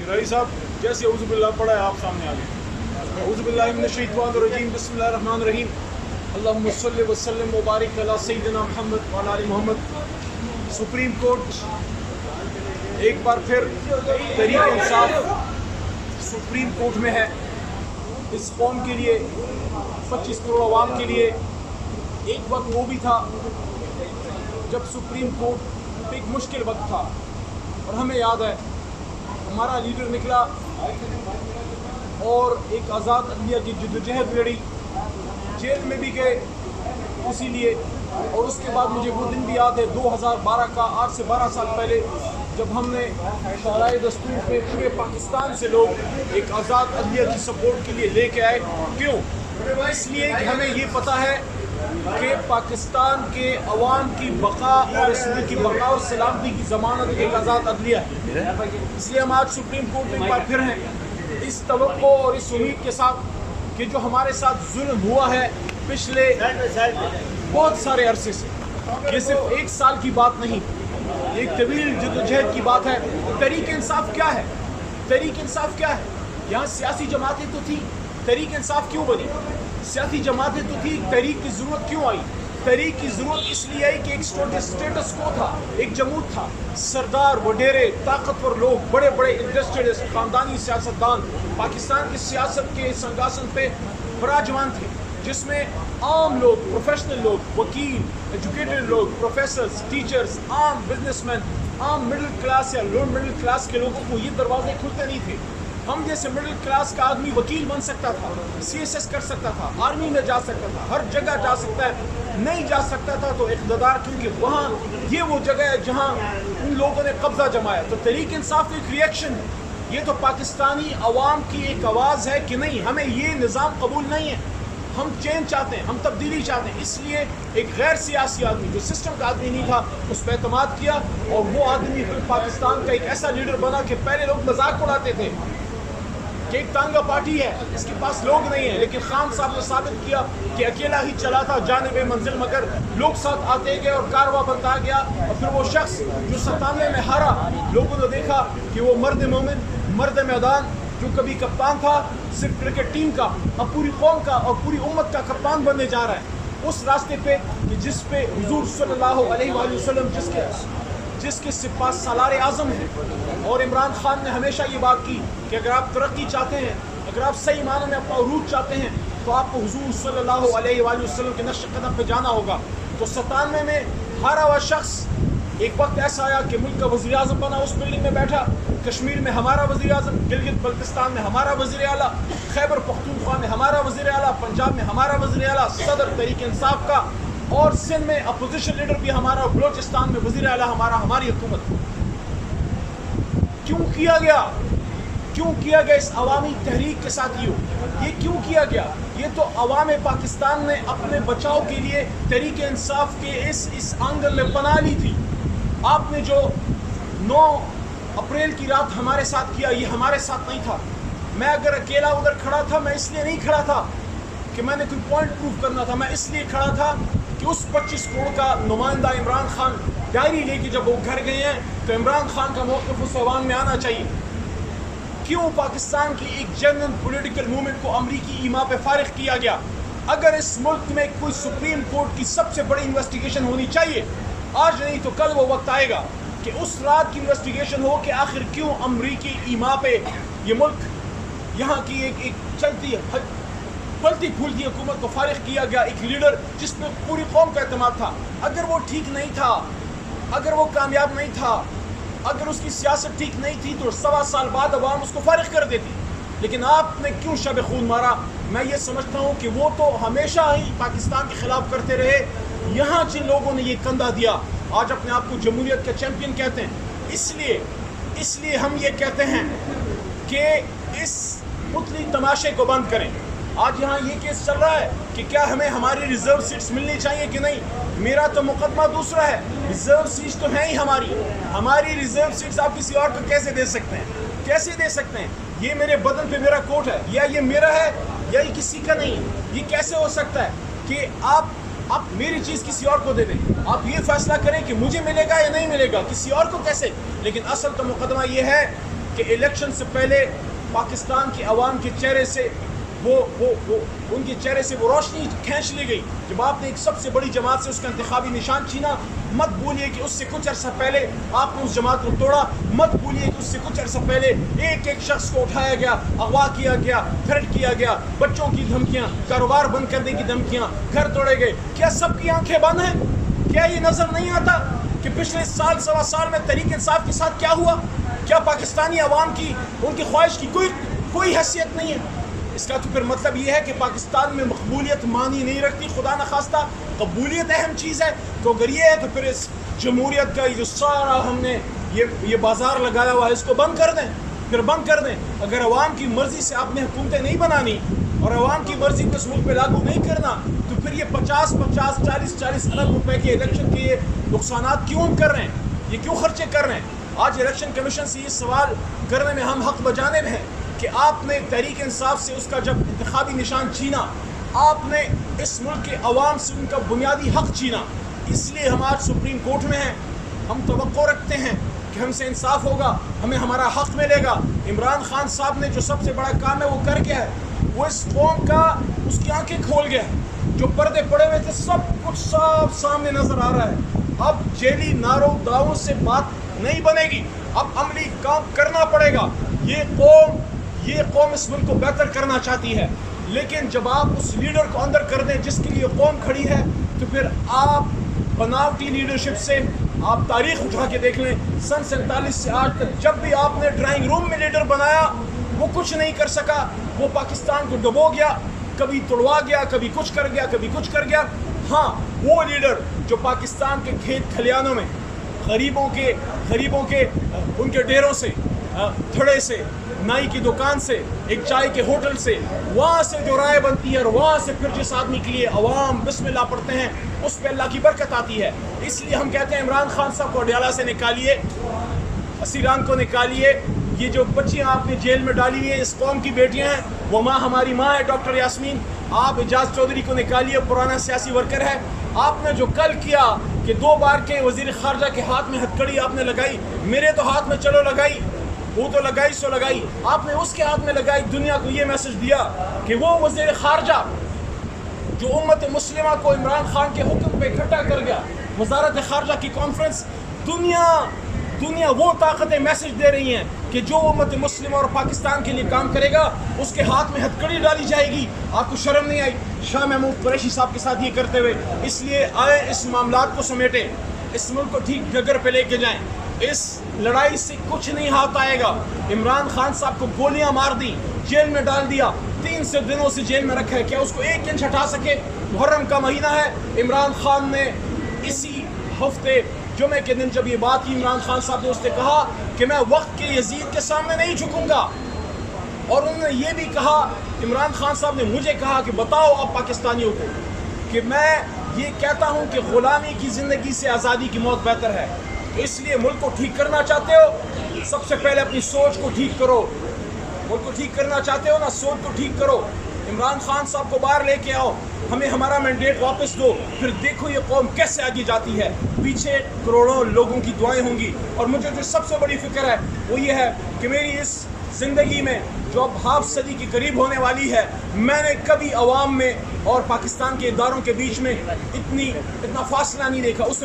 Rice साहब जैसे औज़ुबिल्लाह पढ़ा है आप सामने आ गए। औज़ुबिल्लाहि मिनश्शैतानिर्रजीम बिस्मिल्लाहिर्रहमानिर्रहीम अल्लाहुम्मा सल्लि व सल्लिम व बारिक अला सय्यिदिना मुहम्मद व अला आलि मुहम्मद। सुप्रीम कोर्ट एक बार फिर तहरीक इंसाफ सुप्रीम कोर्ट में है। इस कौम के लिए 25 करोड़ अवाम के लिए एक वक्त वो भी था जब सुप्रीम कोर्ट एक मुश्किल वक्त था और हमें याद है हमारा लीडर निकला और एक आज़ाद अदलिया की जद्दोजहद लड़ी, जेल में भी गए उसी लिए। और उसके बाद मुझे वो दिन भी याद है 2012 का, आज से 12 साल पहले, जब हमने शराए दस्तूर पे पूरे पाकिस्तान से लोग एक आज़ाद अदलिया की सपोर्ट के लिए लेके आए। क्यों? इसलिए कि हमें ये पता है कि पाकिस्तान के अवाम की बका और इस मुल्क की बका और सलामती की ज़मानत एक आज़ाद अदलिया है। इसलिए हम आज सुप्रीम कोर्ट में एक बार फिर हैं इस तवक्को और इस उम्मीद के साथ कि जो हमारे साथ जुल्म हुआ है पिछले बहुत सारे अरसे से, ये सिर्फ एक साल की बात नहीं, एक तवील जद्दोजहद की बात है। तहरीक इंसाफ क्या है? तहरीक इंसाफ क्या है? यहाँ सियासी जमातें तो थी, तहरीक इंसाफ क्यों बनी? सियासी जमातें तो थी, तहरीक की ज़रूरत क्यों आई? तहरीक की ज़रूरत इसलिए आई कि एक स्टेटस को था, एक जमूत था, सरदार वडेरे ताकतवर लोग, बड़े बड़े इंडस्ट्रियलिस्ट, ख़ानदानी सियासतदान पाकिस्तान की सियासत के संगासन पे बराजमान थे, जिसमें आम लोग, प्रोफेशनल लोग, वकील, एजुकेटेड लोग, प्रोफेसर्स, टीचर्स, आम बिजनेसमैन, आम मिडिल क्लास या लोअर मिडिल क्लास के लोगों को ये दरवाजे खुलते नहीं थे। हम जैसे मिडिल क्लास का आदमी वकील बन सकता था, CSS कर सकता था, आर्मी में जा सकता था, हर जगह जा सकता है। नहीं जा सकता था तो इक़्तिदार, क्योंकि वहाँ ये वो जगह है जहाँ उन लोगों ने कब्जा जमाया। तो तहरीक इंसाफ एक रिएक्शन है, ये तो पाकिस्तानी अवाम की एक आवाज़ है कि नहीं, हमें ये निज़ाम कबूल नहीं है, हम चेंज चाहते हैं, हम तब्दीली चाहते हैं। इसलिए एक गैर सियासी आदमी जो सिस्टम का आदमी नहीं था उस पर एतमाद किया और वो आदमी फिर पाकिस्तान का एक ऐसा लीडर बना कि पहले लोग मजाक उड़ाते थे कि एक तांगा पार्टी है, इसके पास लोग नहीं है, लेकिन खान साहब ने साबित किया कि अकेला ही चला था जानिबे मंजिल, मगर लोग साथ आते गए और कारवा बनता गया। और फिर वो शख्स जो 97 में हारा, लोगों ने देखा कि वो मर्द मोमिन, मर्द मैदान, जो कभी कप्तान था सिर्फ क्रिकेट टीम का, अब पूरी कौम का और पूरी उम्मत का कप्तान बनने जा रहा है उस रास्ते पे कि जिस पे हुजूर सल्लल्लाहु अलैहि वसल्लम जिसके सिपा सालार आज़म है। और इमरान खान ने हमेशा ये बात की कि अगर आप तरक्की चाहते हैं, अगर आप सही मानों में अपना उरूज चाहते हैं, तो आपको हुजूर सल्लल्लाहु अलैहि वसल्लम के नक्श कदम पे जाना होगा। तो 97 में हारा हुआ शख्स एक वक्त ऐसा आया कि मुल्क का वज़ीर आज़म बना, उस बिल्डिंग में बैठा, कश्मीर में हमारा वज़ीर आज़म, गिलगित बल्तिस्तान में हमारा वज़ीर आला, खैबर पख्तूनख्वा में हमारा वज़ीर आला, पंजाब में हमारा वज़ीर आला, सदर तहरीक इंसाफ का, और सिंध में अपोजिशन लीडर भी हमारा, बलोचिस्तान में वज़ीर आला हमारा, हमारी हुकूमत। क्यों किया गया? क्यों किया गया इस अवामी तहरीक के साथ? ये क्यों किया गया? ये तो अवाम पाकिस्तान ने अपने बचाव के लिए तहरीक इंसाफ के इस आंगन में पनाह ली थी। आपने जो 9 अप्रैल की रात हमारे साथ किया, ये हमारे साथ नहीं था। मैं अगर अकेला उधर खड़ा था, मैं इसलिए नहीं खड़ा था कि मैंने कोई पॉइंट प्रूव करना था, मैं इसलिए खड़ा था कि उस 25 करोड़ का नुमाइंदा इमरान खान डायरी लेके जब वो घर गए हैं तो इमरान खान का मौक़िफ़ उस ऐवान में आना चाहिए। क्यों पाकिस्तान की एक जनरल पॉलिटिकल मूवमेंट को अमरीकी ईमा पे फारिग किया गया? अगर इस मुल्क में कोई सुप्रीम कोर्ट की सबसे बड़ी इन्वेस्टिगेशन होनी चाहिए, आज नहीं तो कल वो वक्त आएगा कि उस रात की इन्वेस्टिगेशन हो कि आखिर क्यों अमरीकी ईमा पे ये मुल्क, यहाँ की एक चलती फलती फूलती हुकूमत को फारिग किया गया। एक लीडर जिसमें पूरी कौम का एतमाद था, अगर वो ठीक नहीं था, अगर वो कामयाब नहीं था, अगर उसकी सियासत ठीक नहीं थी तो 1.25 साल बाद अवाम उसको फारिग कर देती। लेकिन आपने क्यों शब खून मारा? मैं ये समझता हूँ कि वो तो हमेशा ही पाकिस्तान के खिलाफ करते रहे, यहाँ जिन लोगों ने ये कंधा दिया आज अपने आप को जमहूरियत के चैंपियन कहते हैं। इसलिए हम ये कहते हैं कि इस मुतली तमाशे को बंद करें। आज यहाँ ये केस चल रहा है कि क्या हमें हमारी रिजर्व सीट्स मिलनी चाहिए कि नहीं। मेरा तो मुकदमा दूसरा है, रिजर्व सीट्स तो हैं ही हमारी रिजर्व सीट्स आप किसी और को कैसे दे सकते हैं? कैसे दे सकते हैं? ये मेरे बदन पे मेरा कोट है, या ये मेरा है या ये किसी का नहीं है। ये कैसे हो सकता है कि आप मेरी चीज़ किसी और को दे दें? आप ये फैसला करें कि मुझे मिलेगा या नहीं मिलेगा, किसी और को कैसे? लेकिन असल तो मुकदमा ये है کہ الیکشن سے پہلے پاکستان کی عوام کے چہرے سے ان کے چہرے سے وہ روشنی کھینچ لی گئی جب آپ نے ایک سب سے بڑی جماعت سے اس کا انتخابی نشان چھینا. مت بولیے کہ اس سے کچھ عرصہ پہلے آپ نے اس جماعت کو توڑا. مت بولیے کہ اس سے کچھ عرصہ پہلے ایک ایک شخص کو اٹھایا گیا, اغوا کیا گیا, تھریٹ کیا گیا, بچوں کی دھمکیاں, کاروبار بند کرنے کی دھمکیاں, گھر توڑے گئے. کیا سب کی آنکھیں بند ہیں؟ کیا یہ نظر نہیں آتا کہ پچھلے سال سوا سال میں تحریک انصاف کے ساتھ کیا ہوا؟ کیا پاکستانی عوام کی ان کی خواہش کی کوئی حیثیت نہیں ہے؟ اس کا تو پھر مطلب یہ ہے کہ پاکستان میں مقبولیت معنی نہیں رکھتی. خدا نخواستہ قبولیت اہم چیز ہے. تو اگر یہ ہے تو پھر اس جمہوریت کا جو سارا ہم نے یہ بازار لگایا ہوا ہے اس کو بند کر دیں. پھر بند کر دیں. اگر عوام کی مرضی سے آپ نے حکومتیں نہیں بنانی اور عوام کی مرضی کو اس ملک پہ لاگو نہیں کرنا تو پھر یہ 50-40 ارب روپے کے الیکشن کے یہ نقصانات کیوں کر رہے ہیں؟ یہ کیوں خرچے کر رہے ہیں؟ آج الیکشن کمیشن سے یہ سوال کرنے میں ہم حق بجانب ہیں کہ آپ نے تحریک انصاف سے اس کا جب انتخابی نشان چھینا, آپ نے اس ملک کے عوام سے ان کا بنیادی حق چھینا. اس لیے ہم آج سپریم کورٹ میں ہیں. ہم توقع رکھتے ہیں کہ ہم سے انصاف ہوگا, ہمیں ہمارا حق ملے گا. عمران خان صاحب نے جو سب سے بڑا کام ہے وہ کر گیا ہے. وہ اس قوم کا اس کی آنکھیں کھول گیا ہے. جو پردے پڑے ہوئے تھے سب کچھ صاف سامنے نظر آ رہا ہے. اب جیلی نعروں دعووں سے بات نہیں بنے گی. اب عملی کام کرنا پڑے گا. یہ قوم اس ملک کو بہتر کرنا چاہتی ہے, لیکن جب آپ اس لیڈر کو اندر کر دیں جس کے لیے قوم کھڑی ہے تو پھر آپ بناوٹی لیڈرشپ سے آپ تاریخ اٹھا کے دیکھ لیں. سن 47 سے آج تک جب بھی آپ نے ڈرائنگ روم میں لیڈر بنایا وہ کچھ نہیں کر سکا. وہ پاکستان کو ڈبو گیا, کبھی توڑوا گیا, کبھی کچھ کر گیا, کبھی کچھ کر گیا. ہاں, وہ لیڈر جو پاکستان کے کھیت کھلیانوں میں غریبوں کے ان کے ڈیروں سے, تھڑے سے, نائی کی دکان سے, ایک چائے کے ہوٹل سے, وہاں سے جو رائے بنتی ہے اور وہاں سے پھر جس آدمی کے لیے عوام بسم اللہ پڑھتے ہیں اس پہ اللہ کی برکت آتی ہے. اس لیے ہم کہتے ہیں عمران خان صاحب کو اڈیالہ سے نکالیے, اسیران کو نکالیے. یہ جو بچیاں آپ نے جیل میں ڈالی ہوئی ہیں اس قوم کی بیٹیاں ہیں, وہ ماں ہماری ماں ہے ڈاکٹر یاسمین. آپ اعجاز چودھری کو نکالیے, پرانا سیاسی ورکر ہے. آپ نے جو کل کیا کہ 2 بار کے وزیر خارجہ کے ہاتھ میں ہتھکڑی آپ نے لگائی, میرے تو ہاتھ میں چلو لگائی, وہ تو لگائی سو لگائی, آپ نے اس کے ہاتھ میں لگائی. دنیا کو یہ میسج دیا کہ وہ وزیر خارجہ جو امت مسلمہ کو عمران خان کے حکم پہ اکٹھا کر گیا, وزارت خارجہ کی کانفرنس, دنیا وہ طاقتیں میسج دے رہی ہیں کہ جو امت مسلمہ اور پاکستان کے لیے کام کرے گا اس کے ہاتھ میں ہتھکڑی ڈالی جائے گی. آپ کو شرم نہیں آئی شاہ محمود قریشی صاحب کے ساتھ یہ کرتے ہوئے؟ اس لیے آئے اس معاملات کو سمیٹیں, اس ملک کو ٹھیک ڈگر پہ لے کے جائیں. اس لڑائی سے کچھ نہیں ہاتھ آئے گا. عمران خان صاحب کو گولیاں مار دی, جیل میں ڈال دیا, 3 دنوں سے جیل میں رکھا ہے. کیا اس کو 1 انچ ہٹا سکے؟ محرم کا مہینہ ہے. عمران خان نے اسی ہفتے جمعے کے دن جب یہ بات کی, عمران خان صاحب نے اس نے کہا کہ میں وقت کے یزید کے سامنے نہیں جھکوں گا. اور انہوں نے یہ بھی کہا, عمران خان صاحب نے مجھے کہا کہ بتاؤ آپ پاکستانیوں کو کہ میں یہ کہتا ہوں کہ غلامی کی زندگی سے آزادی کی موت بہتر ہے. تو اس لیے ملک کو ٹھیک کرنا چاہتے ہو, سب سے پہلے اپنی سوچ کو ٹھیک کرو. ملک کو ٹھیک کرنا چاہتے ہو نا, سوچ کو ٹھیک کرو. عمران خان صاحب کو باہر لے کے آؤ, ہمیں ہمارا مینڈیٹ واپس دو, پھر دیکھو یہ قوم کیسے آگے جاتی ہے. پیچھے کروڑوں لوگوں کی دعائیں ہوں گی. اور مجھے جو سب سے بڑی فکر ہے وہ یہ ہے کہ میری اس زندگی میں جو اب ہاف صدی کے قریب ہونے والی ہے, میں نے کبھی عوام میں اور پاکستان کے اداروں کے بیچ میں اتنا فاصلہ نہیں دیکھا. اس